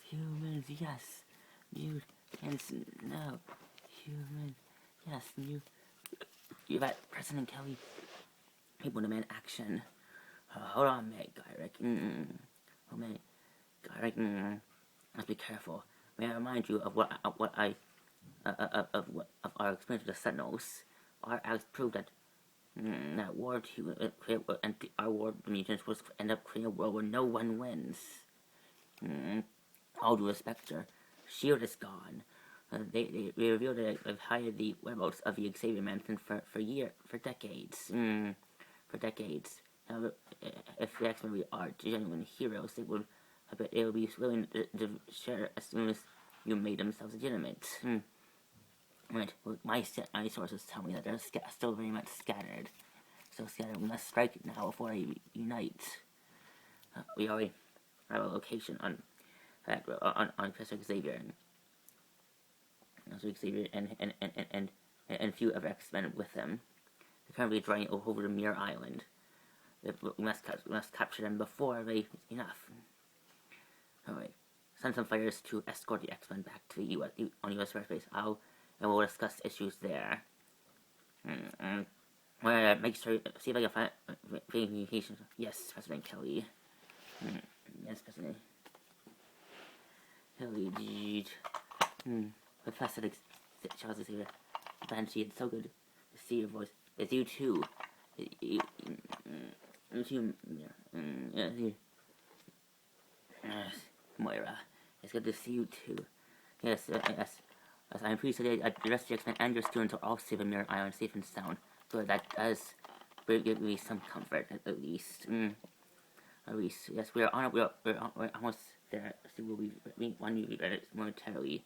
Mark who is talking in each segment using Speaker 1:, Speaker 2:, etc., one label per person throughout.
Speaker 1: Humans, yes. Mutants, no. Humans, yes. You got President Kelly. People demand action. Hold on, Meg, Gyrick. Oh, Meg, Gyrick. Must be careful. May I remind you of what our experience with the Sentinels. Our acts proved that that war to and our war mutants was end up creating a world where no one wins. All due respect, sir. Shield is gone. They revealed that they've hired the whereabouts of the Xavier Mansion for decades. For decades. However, if the X-Men really are genuine heroes, they would be willing to share as soon as you made themselves legitimate. Right. Well, my sources tell me that they're still very much scattered. So scattered. We must strike now before they unite. We already have a location on Professor Xavier and a few of X-Men with them. They're currently drawing over to Muir Island. We must capture them before they enough. Alright. Send some fighters to escort the X-Men back to the U.S. on U.S. airspace. And we'll discuss issues there. Make sure, see if I can find communications. Yes, President Kelly. Yes, President Kelly. Professor Charles is here. Banshee, it's so good to see your voice. It's you too. Moira, it's good to see you too. Yes. As I'm pleased today, the rest of the X-Men and your students are all safe in Mirror Island, safe and sound. So that does give me some comfort, at least. At least, yes, we're almost there. So we'll be one you momentarily.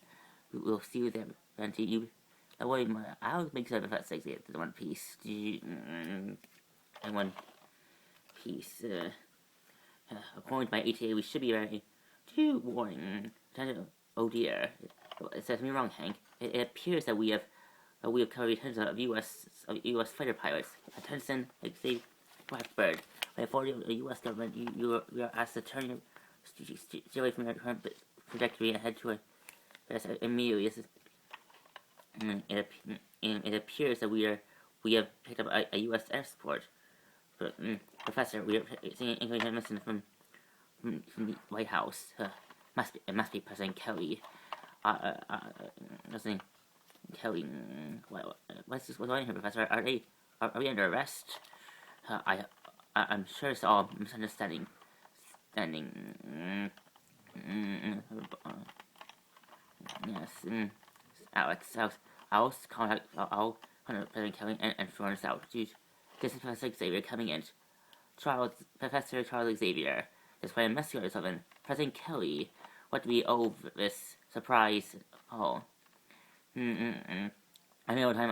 Speaker 1: We'll see you there. And you, that way, I'll make sure that sexy at the One Piece. And One Piece. According to my ETA, we should be ready to warning. Oh dear. It says me wrong, Hank. It appears that we have covered tons of U.S. fighter pilots. Attention, Xavier Blackbird. By authority of the U.S. government, you are asked to stay away from your current trajectory and head to immediately. It appears that we have picked up a U.S. escort. But, Professor, we are seeing information missing from the White House. It must be President Kelly. President Kelly. What's going on here, Professor? Are we under arrest? I'm sure it's all misunderstanding. Yes. Alex. I'll contact President Kelly and inform us out. This is Professor Xavier coming in. Professor Charles Xavier. This is why I messed you or something. President Kelly. What do we owe this surprise? Oh. I know what time.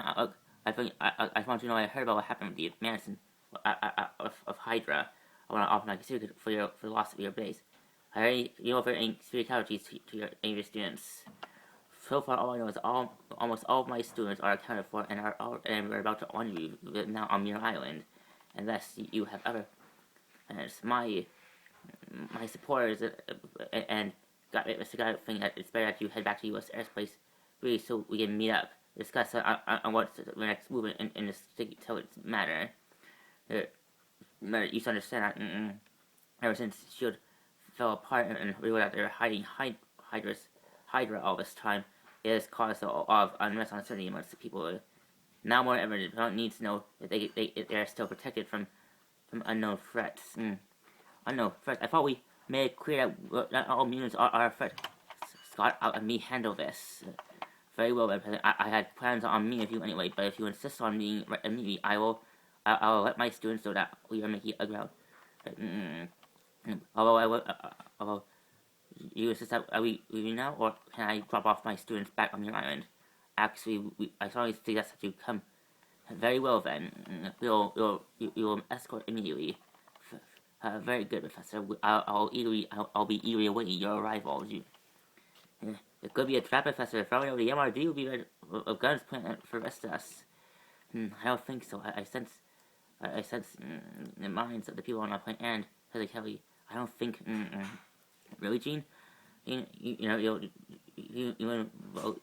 Speaker 1: I want to know. I heard about what happened with the Madison of Hydra. I want to offer my secret for the loss of your base. I already over any severe casualties to your students. So far, all I know is almost all of my students are accounted for and we're about to honor you now on your island, unless you have other. And my supporters and got thing that it's better that you head back to U.S. airspace, really, so we can meet up, discuss on what's the next movement in this matter. You should understand that ever since S.H.I.E.L.D. fell apart and realized that they were hiding Hydra all this time, it has caused a lot of unrest and uncertainty amongst the people. Now more than ever, they don't need to know that they are still protected from unknown threats. Unknown threats. I thought we made it clear that not all mutants are a threat. Scott, I'll let me handle this. Very well, President. I had plans on meeting with you anyway, but if you insist on meeting immediately, I'll let my students know that we are making a ground. Although you insist that are we leaving now, or can I drop off my students back on your island? Actually, I strongly suggest that you come. Very well then. We will escort immediately. Very good, Professor. I'll be eagerly awaiting your arrival. It could be a trap, Professor. If I know the MRD will be ready of guns pointed for the rest of us. I don't think so. I sense the minds of the people on our planet and President Kelly. I don't think. Really, Gene? you know,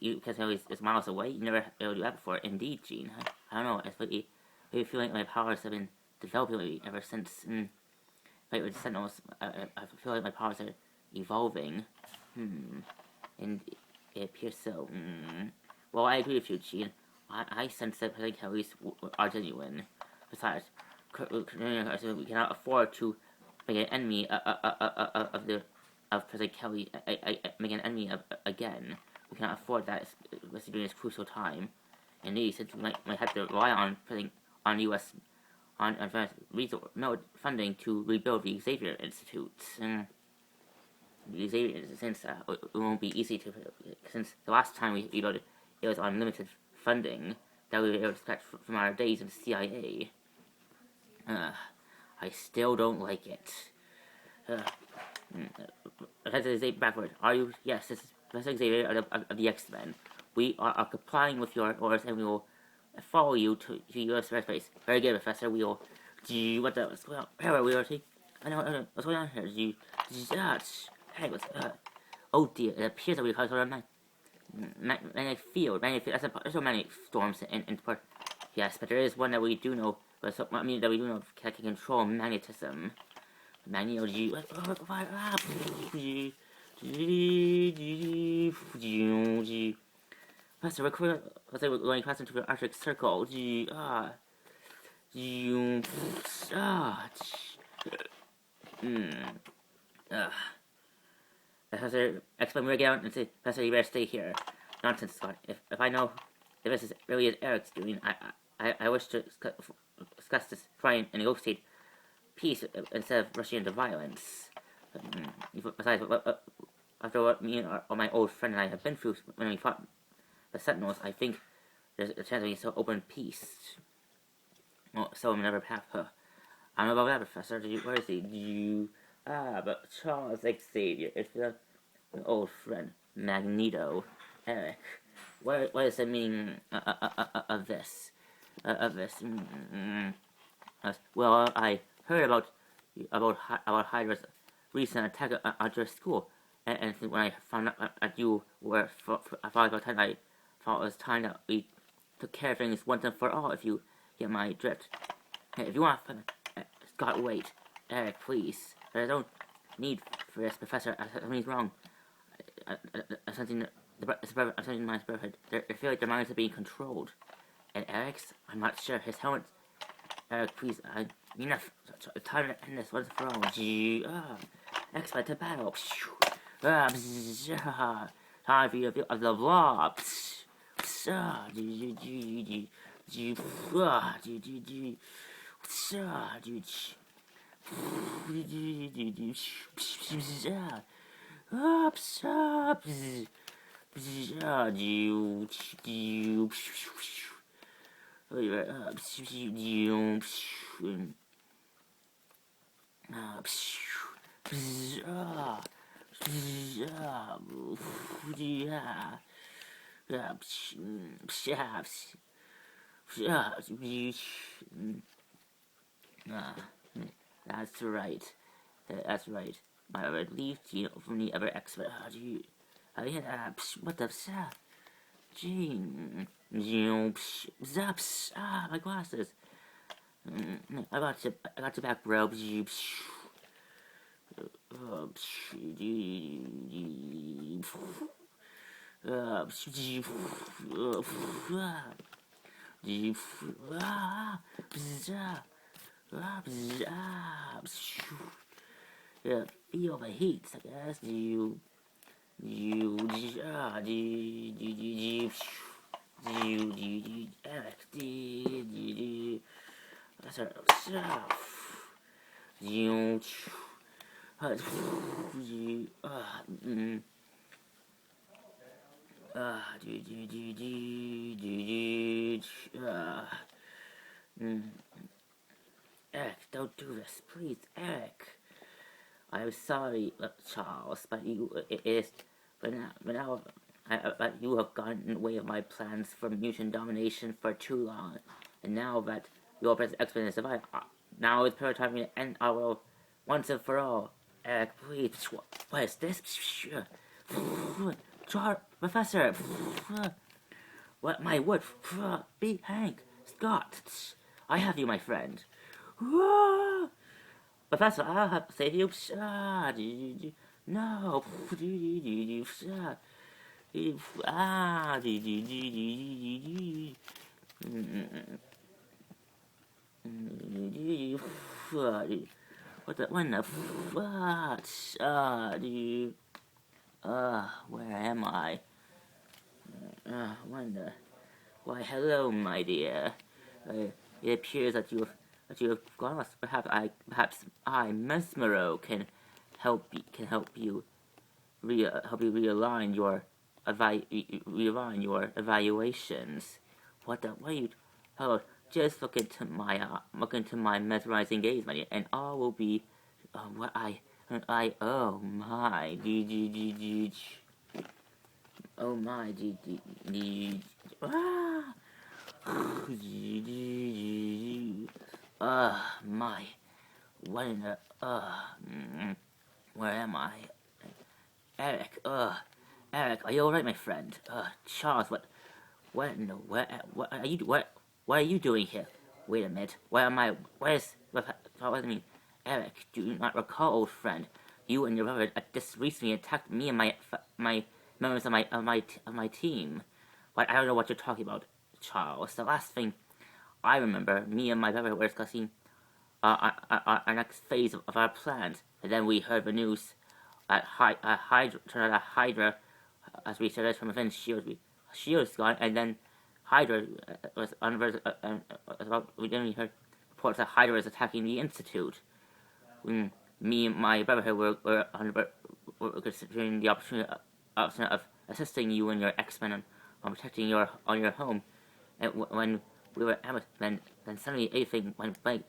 Speaker 1: because it's miles away. You never been able to do that before. Indeed, Gene. I don't know. I feel like my powers have been developing ever since. Like with Sentinels, I feel like my powers are evolving. And it appears so. Well, I agree with you, Gene. I sense that President Kelly's are genuine. Besides, we cannot afford to make an enemy of President Kelly. Make an enemy of again. We cannot afford that, especially during this crucial time. Indeed, since we might have to rely on U.S. on advanced funding to rebuild the Xavier Institute. Since it won't be easy to, since the last time we rebuilt it was on limited funding that we were able to expect from our days in the CIA. I still don't like it. Backward. Are you? Yes, this is Professor Xavier of the X-Men. We are complying with your orders, and we will follow you to your space. Very good, Professor. We will. What's going on? Hey, we are taking. I know. What's going on here? Hey, what's oh dear! It appears that we caused a magnetic field. There's no magnetic storms in part. Yes, but there is one that we do know. But that we do know can control magnetism. Magneto. Professor, we're going across into the Arctic Circle. Professor, explain where we get out and say, Professor, you better stay here. Nonsense, Scott. If I know if this is really is Eric's doing, I wish to discuss this, try and negotiate peace instead of rushing into violence. Besides, after what me and my old friend and I have been through when we fought the Sentinels, I think there's a chance we can still open peace. Well, so never path. I don't know about that, Professor. Where is he? But Charles Xavier is an old friend, Magneto. Eric, what is the meaning of this? Well, I heard about Hydra's recent attack at your school, and when I found out that you were, I thought it was time that we took care of things once and for all. If you get my drift, if you want, Scott, wait, Eric, please. There's no need for this, Professor. Something's wrong. Something in my brotherhood. I feel like their minds are being controlled. And Eric's, I'm not sure. His helmet. Eric, please, enough. Time to end this once for all. Expert to battle. Time for you to feel the law. That's right. That's right. My relief from the other expert. What the Gene. Zaps. My glasses. I got your back, bro. Yeah, feel the heat, I guess. That's our Eric, don't do this, please, Eric. I'm sorry, Charles, but but you have gotten in the way of my plans for mutant domination for too long, and now that your present X-Men is survived, now it's perfect time to end our world once and for all. Eric, please, what is this? Professor. What my word? Be Hank. Scott. I have you, my friend. Professor, I'll have to save you. No. What the? When the? Where am I? When the? Why, hello, my dear. It appears that you have gone lost. Perhaps I, Mesmero, can help you realign your realign your evaluations. What are you? Hello, just look into my mesmerizing gaze, my dear, and all will be what oh my oh my my what in the where am I? Eric, are you alright, my friend? Charles, what in the, what are you doing here? Wait a minute, what I mean, Eric, do you not recall, old friend? You and your brother just recently attacked me and my members of my team. But I don't know what you're talking about, Charles. The last thing I remember, me and my brother were discussing our next phase of our plans, and then we heard the news that Hydra, as we said from within Shield's gone, and then Hydra was we then heard reports that Hydra was attacking the Institute. Me and my brother were considering the option of assisting you and your X-Men on protecting your home, and when we were ambushed, then suddenly everything went blank.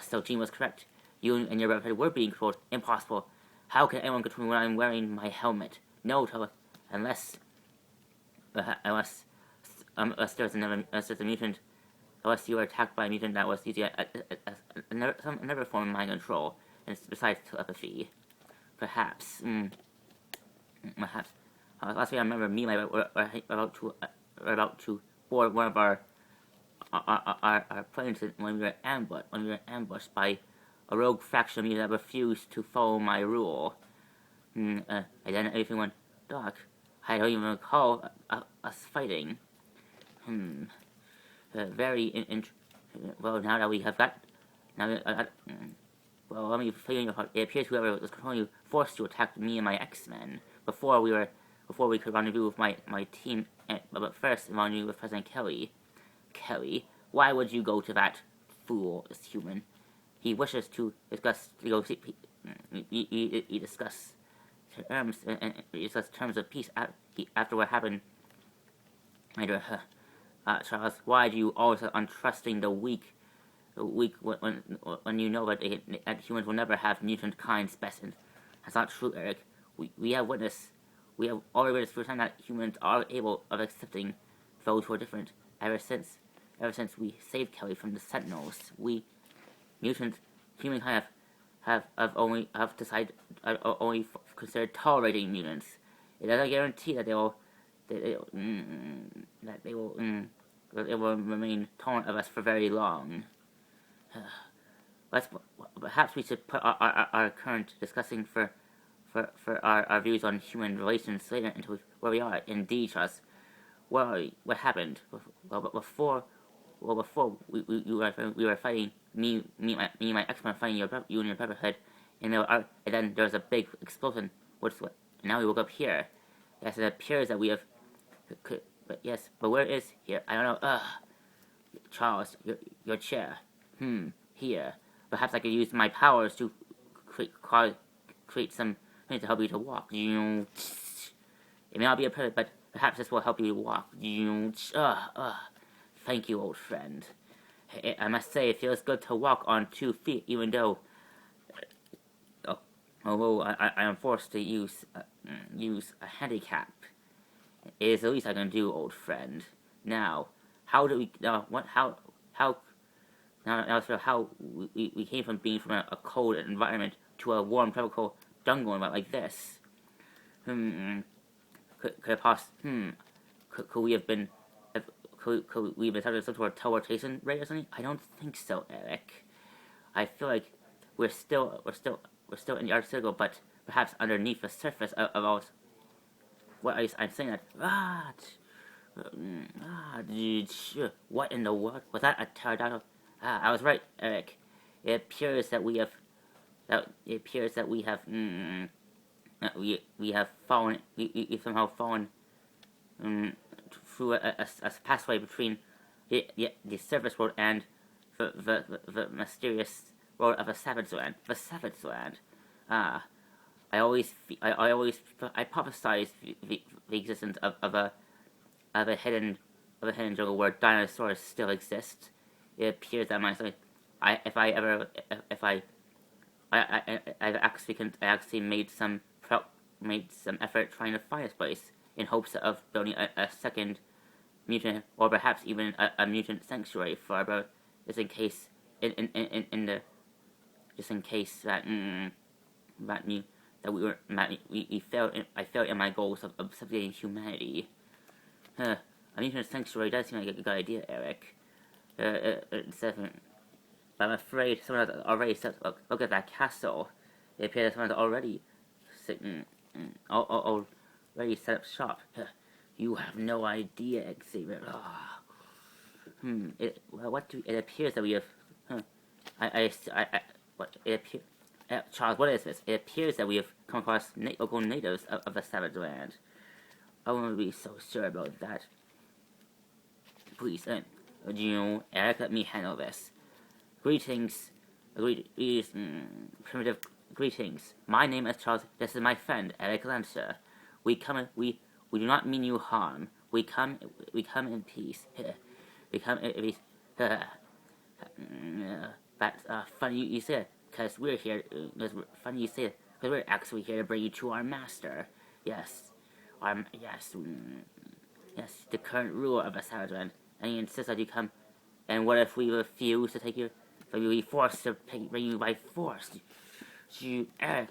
Speaker 1: So Jean was correct. You and your brother were being controlled. Impossible. How can anyone control me when I'm wearing my helmet? No, unless there's a mutant, unless you were attacked by a mutant that was using another form of mind control, and besides telepathy. Perhaps. Last week I remember me and my brother were about to board one of our planes when we were ambushed by a rogue faction that refused to follow my rule. And then everything went dark. I don't even recall us fighting. Well, now that we have got... well, let me figure your part. It appears whoever was controlling you forced you to attack me and my X-Men before we could rendezvous with my team. But first, rendezvous with President Kelly. Kelly, why would you go to that fool, this human? He wishes to discuss terms of peace after what happened. Charles, why do you always untrusting the weak when you know that humans will never have mutant kind specimens? That's not true, Eric. We have already witnessed firsthand that humans are able of accepting those who are different. Ever since we saved Kelly from the Sentinels, humankind have only considered tolerating mutants. It doesn't guarantee that they will remain tolerant of us for very long. Perhaps we should put our current discussing for our views on human relations later into where we are. Indeed, Charles. Well, what happened? Before we were fighting, me and my X-Men fighting you and your brotherhood, and then there was a big explosion. And now we woke up here. Yes, it appears that we have. But where is here? I don't know. Charles, your chair. Here. Perhaps I could use my powers to create some things to help you to walk. It may not be a perfect, but perhaps this will help you walk. Thank you, old friend. I must say, it feels good to walk on 2 feet, even though although I am forced to use a handicap. It is the least I can do, old friend. Now, how do we we came from being from a cold environment to a warm tropical jungle environment like this? Hmm. Could could we have been? Could we have been subject to some sort of teleportation ray or something? I don't think so, Eric. I feel like we're still in the Arctic Circle, but perhaps underneath the surface of all. What I'm saying that. What in the world was that? A pterodactyl? I was right, Eric. It appears that we have. That it appears that we have. We have fallen. We somehow fallen through a pathway between the surface world and the mysterious world of the Savage Land. The Savage Land. I always hypothesize the existence of a hidden jungle where dinosaurs still exist. It appears that I've actually made some effort trying to find this place in hopes of building a second mutant, or perhaps even a mutant sanctuary for our brother, just in case just in case that we failed. I failed in my goals of subjugating humanity. A mutant sanctuary does seem like a good idea, Eric. But I'm afraid someone has already set. Look at that castle. It appears that someone has already set up shop. You have no idea, Xavier. It appears that we have. What it appears. Charles, what is this? It appears that we have come across local natives of the Savage Land. I wouldn't be so sure about that. Please, Eric, let me handle this. Greetings, primitive greetings. My name is Charles. This is my friend Eric Lancer. We do not mean you harm. We come in peace. We come in peace. That's funny you say it, because we're here. Funny you say it, because we're actually here to bring you to our master. Yes, yes, the current ruler of the Savage Land, and he insists that you come. And what if we refuse to take you? If we be forced to bring you by force? Eric,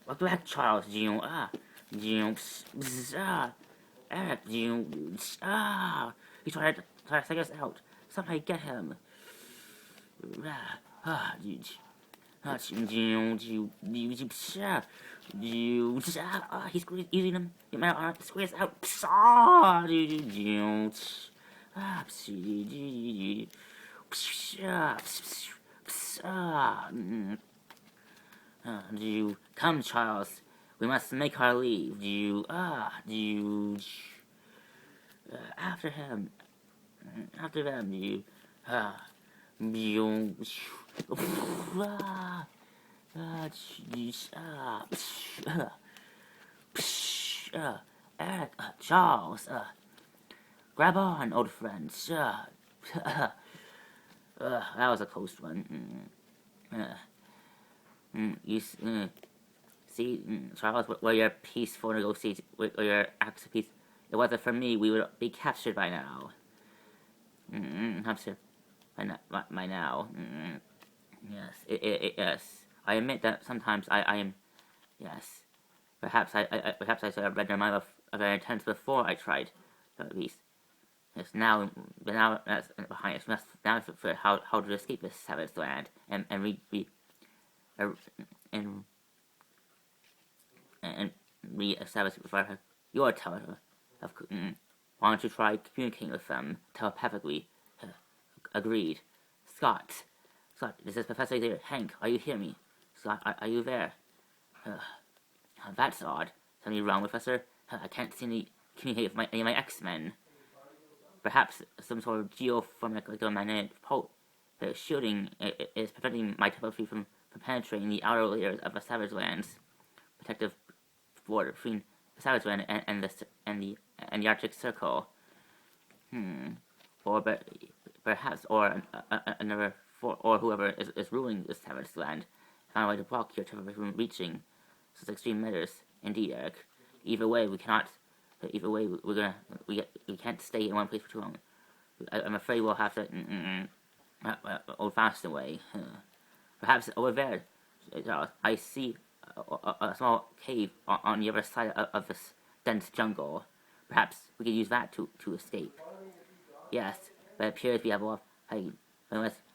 Speaker 1: look back, Charles. Eric, he's trying to take us out. Somebody get him. He's using him. You might want to squeeze out. Come, Charles. We must make our leave. After him. After them. Eric, Charles, grab on, old friends. That was a close one. See, Charles, where your peaceful negotiations, where your acts of peace, it wasn't for me, we would be captured by now. Captured by now. Yes, yes. I admit that sometimes I am, yes. Perhaps I should have read their mind of their intents before I tried, at least. Yes, now that's behind us. Now for how to escape this savage land and re-establish your tower. Why don't you try communicating with them telepathically? Agreed. Scott, this is Professor Xavier. Hank, are you hear me? Scott, are you there? That's odd. Something wrong, Professor? I can't seem to communicate with any of my X-Men. Perhaps some sort of geoformic electromagnetic pulse shielding is preventing my telepathy from penetrating the outer layers of the Savage Land's protective border between the Savage Land and the Arctic Circle. Or perhaps another or whoever is ruling this Savage Land found a way to block your telepathy from reaching such extreme measures. Indeed, Eric. Either way, we cannot. Either way, we can't stay in one place for too long. I'm afraid we'll have to old-fashioned way. Perhaps over there, I see a small cave on the other side of this dense jungle. Perhaps we could use that to escape. Yes, but it appears we have a lot of hiding.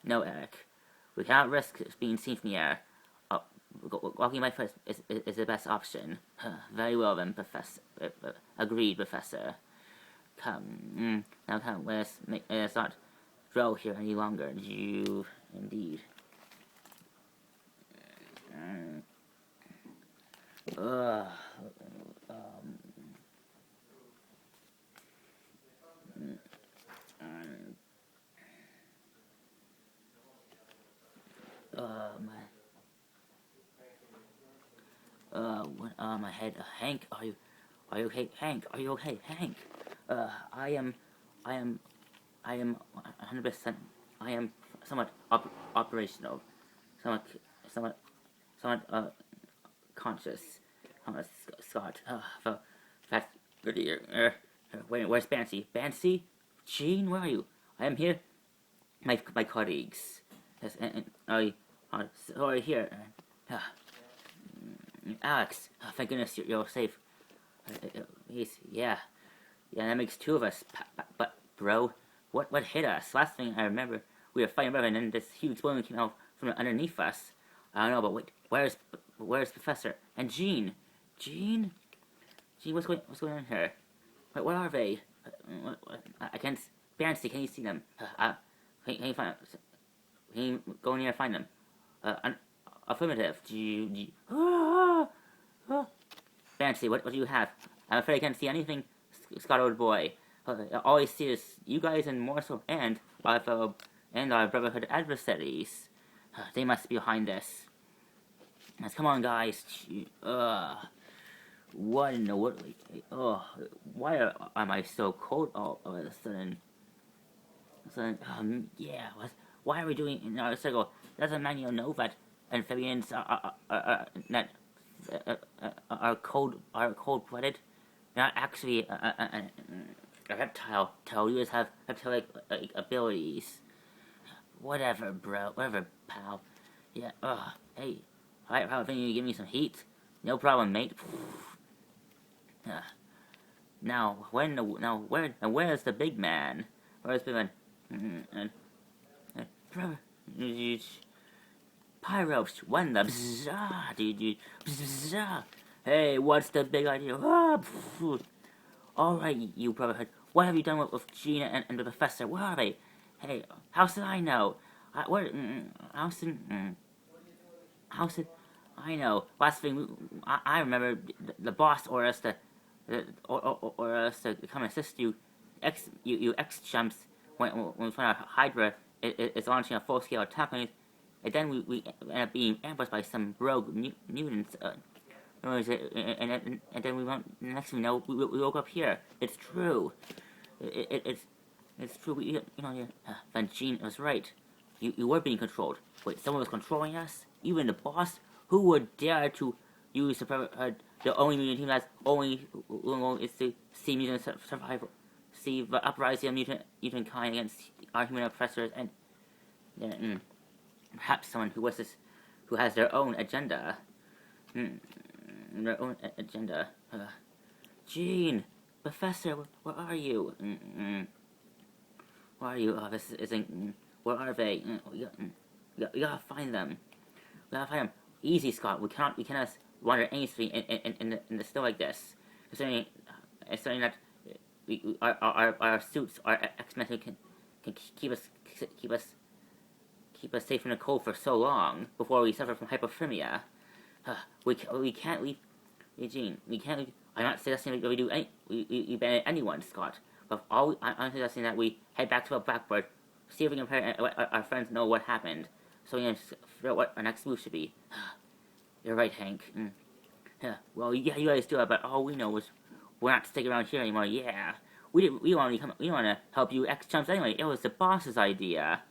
Speaker 1: No, Eric. We cannot risk being seen from the air. Uh, walking by foot is the best option. Very well then, Professor. Agreed, Professor. Now come, let's not dwell here any longer. You, indeed. Uh, my head. Hank, are you okay? Hank, are you okay? Hank, I am 100%. I am somewhat operational, somewhat, conscious. Scott. That's good to hear. Wait, where's Banshee? Banshee? Jean, where are you? I am here. My colleagues. Yes, and sorry here. Alex, thank goodness you're safe. Yeah, that makes two of us. But bro, what hit us? Last thing I remember, we were fighting brother, and then this huge balloon came out from underneath us. I don't know, but wait, where's Professor and Jean? Jean, what's going on here? Wait, what are they? I can't. Banshee, can you see them? Can you find? Can you go in here and find them? Affirmative. Do you Banshee, what do you have? I'm afraid I can't see anything, Scott, old boy. All I see is you guys and Morsel and our Brotherhood adversaries. They must be behind this. Let's come on, guys. What in the world? Why am I so cold all of a sudden? Yeah. Why are we doing in our circle? Doesn't Manuel know that amphibians are cold-blooded? They're not actually a reptile. Tellus have reptile-like abilities. Whatever, bro. Whatever, pal. Yeah. Hey. Alright, pal. Think you give me some heat? No problem, mate. Now, where's the big man? Where's the big man? Brother, Pyros, when the bzzah, dude, bzzah. Hey, what's the big idea? Alright, you Brotherhood, what have you done with Gina and the Professor? Where are they? Hey, how should I know? How should I know? Last thing, I remember the boss ordered us to come assist you, you ex-chumps, when we find out Hydra is launching a full-scale attack on you, and then we end up being ambushed by some rogue mutants. And then we went. Next thing you know, we woke up here. It's true. It's true. Then Jean was right. You were being controlled. Wait, someone was controlling us? Even the boss? Who would dare to use the only mutant team that's only is to see mutant survival, see the uprising of mutant kind against our human oppressors, and perhaps someone who has their own agenda. Their own agenda. Jean, Professor, where are you? Where are you? This isn't. Where are they? We gotta find them. Easy, Scott. We cannot wander aimlessly in the snow like this. Considering that our suits, our X-Men can keep us safe from the cold for so long before we suffer from hypothermia. We can't leave, Eugene. We can't leave. I'm not suggesting that we ban anyone, Scott. But I'm suggesting that we head back to the Blackbird, see if we can let our friends know what happened, so we can figure out what our next move should be. You're right, Hank. Well, yeah, you guys do it, but all we know is we're not sticking around here anymore. Yeah, we want to help you ex-chumps anyway. It was the boss's idea.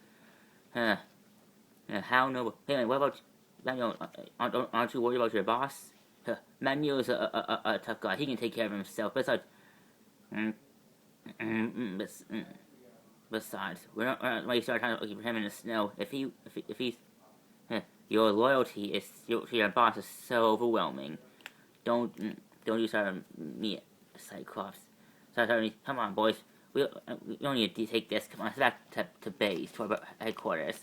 Speaker 1: How noble. Hey, what about Manuel? Aren't you worried about your boss? Manuel's a tough guy. He can take care of himself. Besides, we're not ready to start trying to look for him in the snow. If he's Your loyalty to your boss is so overwhelming. Don't you start me, Cyclops. Come on, boys. We don't need to take this. Come on, let's back to base, to our headquarters.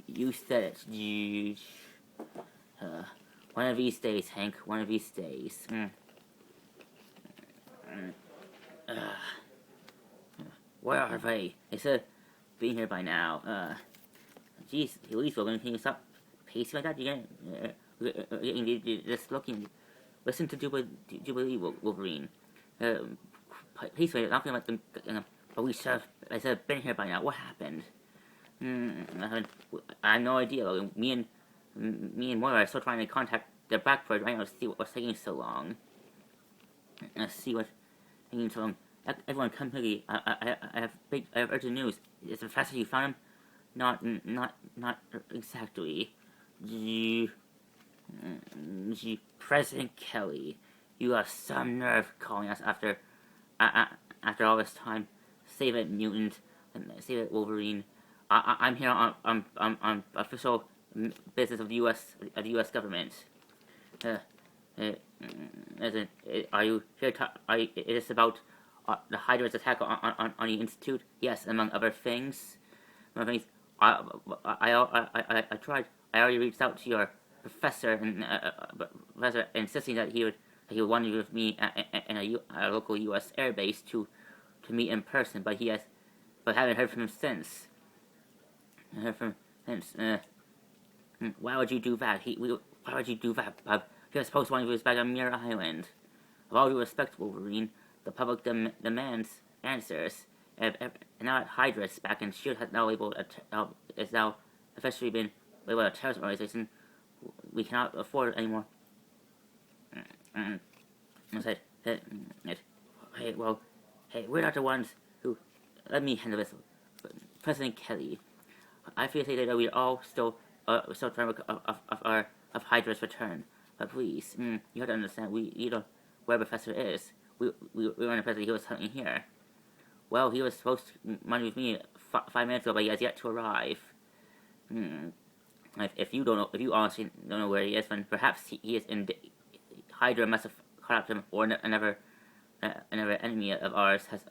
Speaker 1: You said it. One of these days, Hank. One of these days. Where are they? They said being here by now. Jeez, at least we're going to stop pacing like that. You're just looking. Listen to Jubilee Wolverine. Please wait, not gonna let them. But we should have been here by now. What happened? I have no idea. Me and Moira are still trying to contact the Blackbird right now to see what's taking so long. See what's taking so long. Everyone, come quickly. I have urgent news. Is the professor you found him? Not exactly. President Kelly, you have some nerve calling us after all this time. Save it, mutant. Save it, Wolverine. I'm here on official business of the U.S. government. Are you here? It is about the Hydra's attack on the Institute. Yes, among other things. I tried. I already reached out to your professor and professor insisting that he would want to be with me in a local U.S. airbase to meet in person, but haven't heard from him since. Why would you do that? Why would you do that, Bob? He was supposed to want to be back on Muir Island. With all due respect, Wolverine, the public demands answers. And now that Hydra is back and S.H.I.E.L.D. is now officially been labeled a terrorist organization, we cannot afford anymore. Hey, we're not the ones who. Let me handle this. President Kelly, I feel that we are all still trying of Hydra's return. But please, you have to understand, we don't where Professor is. We were in the president he was hunting here. Well, he was supposed to money with me 5 minutes ago, but he has yet to arrive. If you honestly don't know where he is, then perhaps he is in. Hydra must have caught up to him, or another enemy of ours has.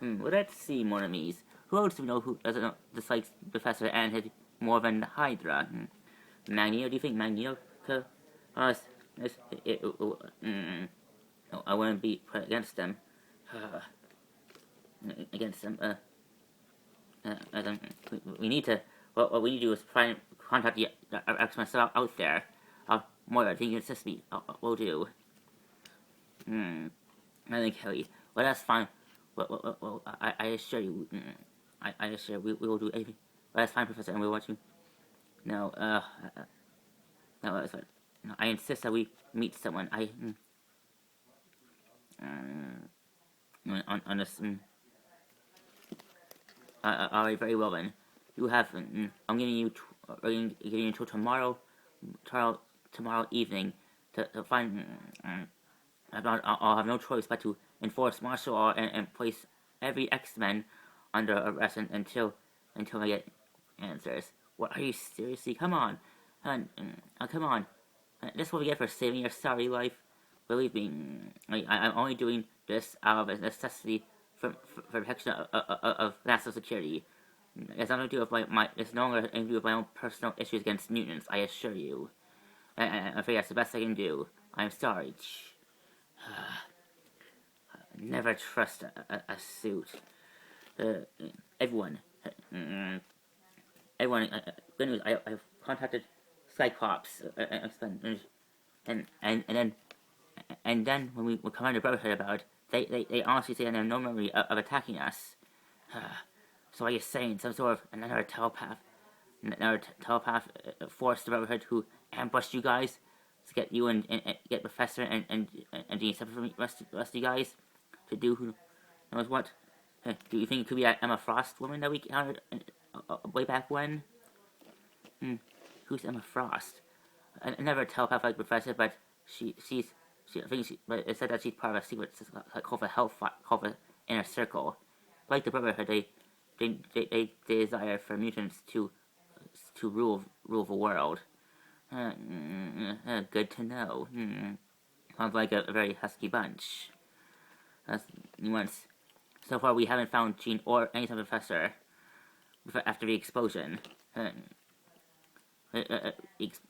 Speaker 1: Well, let's see, mon amis. Who else do we know who doesn't dislike Professor and more than Hydra? Magneto? Do you think Magneto could? I wouldn't be put against them. We need to. What we need to do is try and contact the X-Men out there. Moira, think you can assist me? We'll do. I think Kelly. Well, that's fine. Well, I assure you. I assure we will do anything. Well, that's fine, Professor, and we'll watch you. No, that's fine. No, I insist that we meet someone. On this. Alright, very well then. You have. I'm giving you until tomorrow evening to find. I'll have no choice but to enforce martial law and place every X-Men under arrest until I get answers. What, are you seriously? Come on, come on. This is what we get for saving your sorry life. Believe me, I'm only doing this out of necessity for protection of national security. It's nothing to do with it's no longer anything to do with my own personal issues against mutants. I assure you. I'm afraid that's the best I can do. I'm sorry. Never trust a suit. Everyone. Good news. I've contacted Cyclops, and then when we come under Brotherhood about it, they honestly say they have no memory of attacking us. So are you saying some sort of another telepath forced the Brotherhood who ambushed you guys to get you and get Professor and Jean separate from the rest of you guys to do who knows what? Do you think it could be that Emma Frost woman that we encountered way back when? Who's Emma Frost? Another telepath like Professor, but but it said that she's part of a secret called the Inner Circle. Like the Brotherhood, they desire for mutants to to rule the world. Good to know. Sounds like a very husky bunch. That's nuance. So far, we haven't found Jean or any type of professor after the explosion.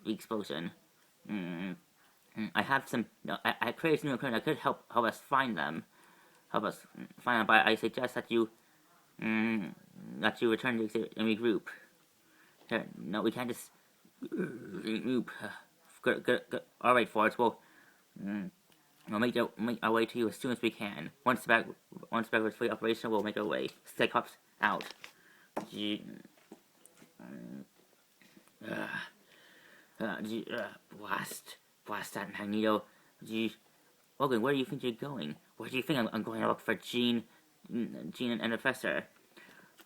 Speaker 1: Explosion. I have some. No, I created some new equipment that could help us find them. But I suggest that you return to exhibit and regroup. No, we can't just regroup. Good. All right, Forrest. We'll make our way to you as soon as we can. Once the bag is fully operational, we'll make our way. Cyclops out. Blast that Magneto. Logan, where do you think you're going? Where do you think I'm going to look for Jean and Professor?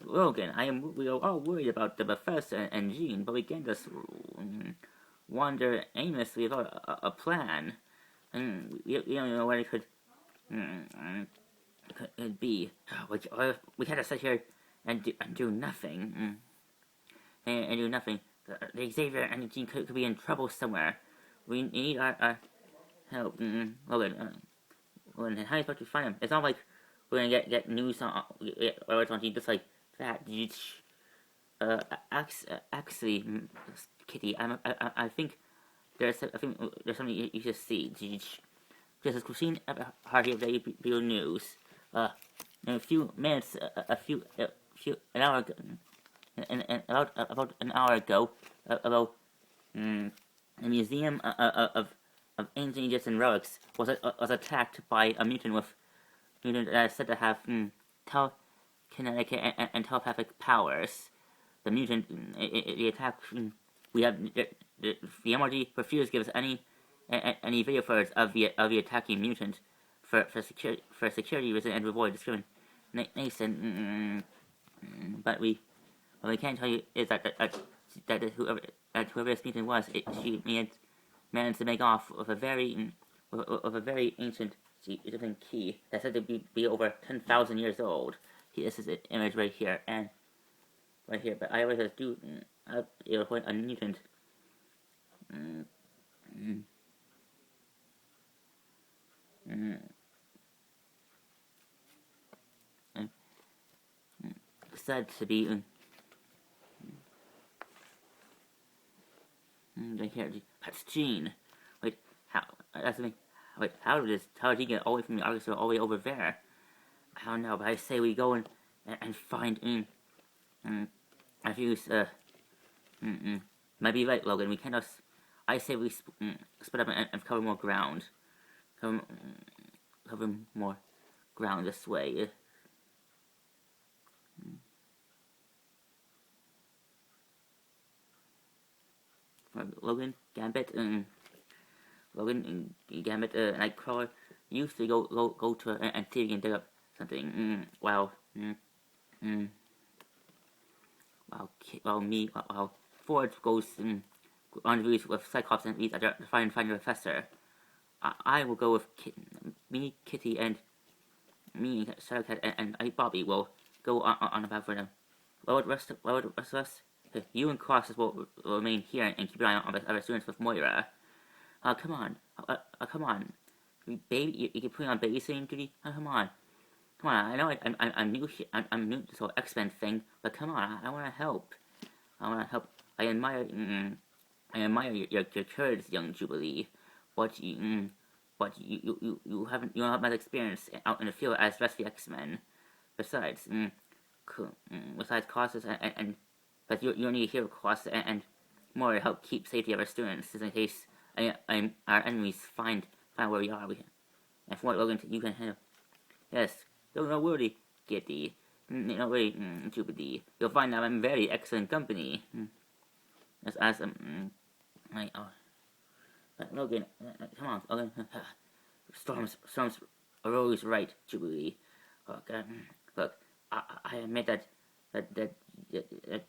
Speaker 1: Logan, we are all worried about the Professor and Jean, but we can't just wander aimlessly without a plan. We don't know where it could be. We can't just sit here and do nothing. And do nothing. The Xavier and Jean could be in trouble somewhere. We need our help. Logan, how are you supposed to find them? It's not like we're gonna get news on just like that. Actually, Kitty, I think there's something you should see. Just as Christine Hardy of the Real News. In a few minutes, an hour ago, about an hour ago, about the Museum of Ancient Egyptian Relics was attacked by a mutant said to have telekinetic and telepathic powers. The mutant, the attack, we have the MRD refused to give us any video footage of the attacking mutant for security reasons and to avoid discrimination. But what we can tell you is that whoever this mutant was, she managed to make off with a very ancient Egyptian key that's said to be over 10,000 years old. This is an image right here, and right here. But I always do point a mutant. Said to be right here. That's Jean. Wait, how? That's me. Wait, how did Jean get all the way from the Argus all the way over there? I don't know, but I say we go and find a few might be right, Logan. We can't just. I say we split up and cover more ground. Cover more ground this way. Logan, Gambit, Nightcrawler used to go to and see if you can dig up something. While Ford goes on the route with Cyclops and Reed to find the professor. I will go with Kitty, and Shadowcat and Bobby will go on about for them. What would rest of us? You and Cross will remain here and keep an eye on other students with Moira. Come on. Come on. Baby, you can put on babysitting duty? Come on. I know I'm new here. I'm new to this whole X-Men thing, but come on. I want to help. I admire your courage, young Jubilee, but you don't have much experience out in the field as the rest of the X-Men. Besides, causes but you need to hear costs and more to help keep safety of our students, just in case our enemies find where we are. And from what Logan, you can handle. Yes, don't worry, Kitty. Don't worry, Jubilee. You'll find that I'm very excellent company. But Logan, come on, Logan. Storms arose right, Jubilee. Look, I admit that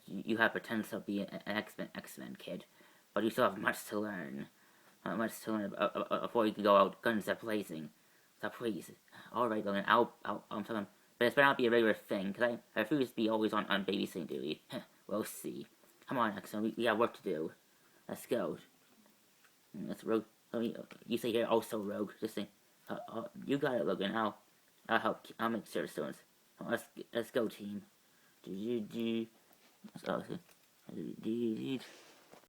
Speaker 1: you have potential to be an X-Men kid, but you still have much to learn. Before you can go out guns blazing. So please, all right, Logan. I'll tell them, but it's better not be a regular thing, because I refuse to be always on babysitting duty. We'll see. Come on, Axel. We got work to do. Let's go. Let's Rogue. You say you're also Rogue. Just say, you got it, Logan. I'll help. I'll make sure stones. Let's go, team.